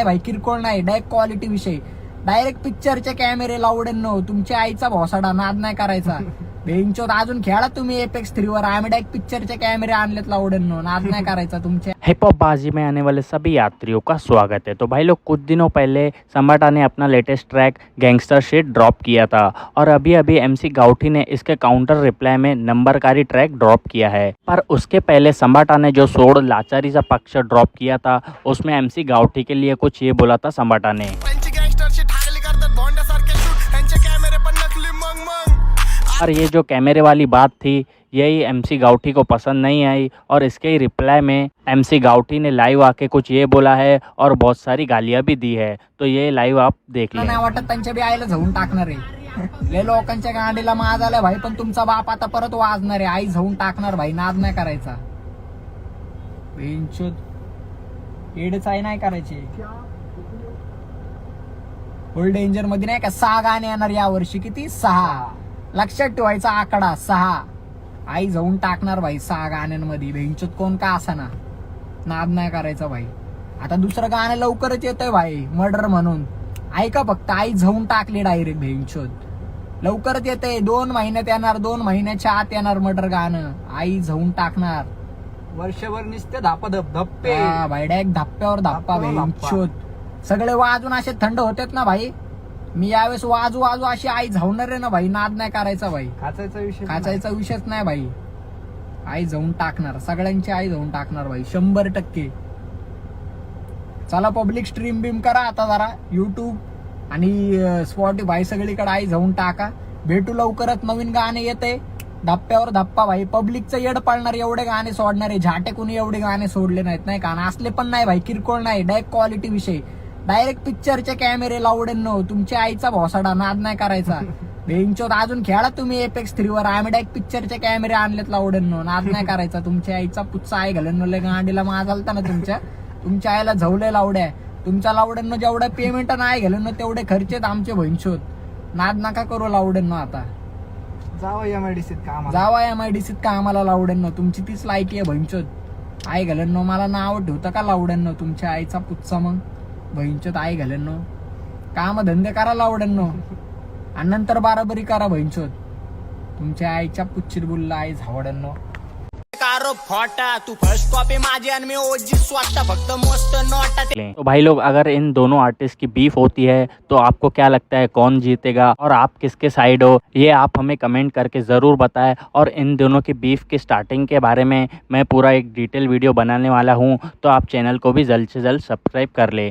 भाई किरकोळ नाही, डायरेक्ट क्वालिटी विषय, डायरेक्ट पिक्चरचे कॅमेरे लावडेनो, तुमच्या आईचा भोसाडा, नाद नाही करायचा. बेंचोत अजून खेळा तुम्ही एपेक्स 3 वर, आम्ही डायरेक्ट पिक्चरचे कॅमेरे आणलेत लावडेनो, नाद नहीं करायचा तुमच्या. हिप हॉप बाजी में आने वाले सभी यात्रियों का स्वागत है। तो भाई लोग कुछ दिनों पहले सम्राटा ने अपना latest track gangster shit drop किया था और अभी अभी MC गाउठी ने इसके काउंटर रिप्लाई में नंबरकारी ट्रैक ड्रॉप किया है। पर उसके पहले सम्राटा ने जो सोड लाचारीचा पक्ष ड्रॉप किया था उसमें MC गाउठी के लिए कुछ ये बोला था सम्राटा ने। और ये जो कैमरे वाली बात थी यही MC गाउठी को पसंद नहीं आई और इसके ही रिप्लाई में MC गाउठी ने लाइव आके कुछ ये बोला है और बहुत सारी गालियां भी दी है। तो ये लाइव आप देख लें। नाही वाटत त्यांच्या बी आईला जाऊन टाकणार आहे, लय लोकांच्या गांडीला माज आलाय भाई, पण तुमचा बाप आता परत वाजणार आहे, आई जाऊन टाकणार भाई, नाद नाही करायचा. एडच आई नाही करायची. फुल डेंजर मध्ये नाही का 6 गाणे येणार या वर्षी, किती 6, लक्षात ठेवायचा आकडा 6. आई जाऊन टाकणार भाई 6 गाण्यांमध्ये, भेंचोत कोण का असा ना, नाद नाही करायचा भाई. आता दुसरं गाणं लवकरच येतंय भाई, मर्डर म्हणून, ऐका फक्त, आई जाऊन टाकली डायरेक्ट भेंचोत, लवकरच येतंय, 2 महिन्यात येणार, 2 महिन्याच्या आत येणार मर्डर गाणं, आई जाऊन टाकणार. वर्षभर नुसते धापाधप धप्पे, हा भाई, डायरेक्ट धप्प्यावर धप्पा भेंचोत. सगळे वाजून असे थंड होतेत ना भाई, मी यावेळेस वाजू अशी आई झावणार आहे ना भाई, नाद नाही करायचा भाई, खाचायचा विषयच नाही भाई. आई जाऊन टाकणार, सगळ्यांची आई जाऊन टाकणार भाई, 100%. चला पब्लिक स्ट्रीम बीम करा आता जरा, युट्यूब आणि स्पॉटिफाय सगळीकडे आई जाऊन टाका. भेटू लवकरच, नवीन गाणे येते, धप्प्यावर धप्पा भाई. पब्लिकचं येड पाळणार एवढे गाणे सोडणारे, झाटे कुणी एवढे गाणे सोडले नाहीत नाही का, असले पण नाही भाई, किरकोळ नाही, डायरेक्ट क्वालिटी विषय, डायरेक्ट पिक्चरचे कॅमेरे लावडेनो, तुमच्या आईचा भोसाडा, नाद नाही करायचा. बेंचोत अजून खेळा तुम्ही एपेक्स 3 वर, आम्ही डायरेक्ट पिक्चरचे कॅमेरे आणलेत लावडेनो, नाद नाही करायचा. तुमच्या आईचा पुच्चा आहे घालून लय गांडीला माज आलता ना तुमच्या आईला झवले लावड्या, तुमच्या लावड्यांना जेवढे पेमेंट नाही घालून तेवढे खर्चेत आमचे भैंचोत, नाद नका करू लावडेनो. आता जावा MIDCत कामाला लावडेनो, तुमची तीच लायकी आहे भैंचोत. आई घालून मला नाव ठेवतं का लावडेनो, तुमच्या आईचा पुच्चा मग भैंचोत आई घालून काम धंदे करा लावड्यांनो, आणि नंतर बाराबरी करा भैंचोत, तुमच्या आईच्या पुच्चीत बुल्ला आई झावड्यांनो. तो भाई लोग अगर इन दोनों आर्टिस्ट की बीफ होती है तो आपको क्या लगता है कौन जीतेगा और आप किसके साइड हो, ये आप हमें कमेंट करके ज़रूर बताएं। और इन दोनों की बीफ की स्टार्टिंग के बारे में मैं पूरा एक डिटेल वीडियो बनाने वाला हूँ, तो आप चैनल को भी जल्द से जल्द सब्सक्राइब कर ले।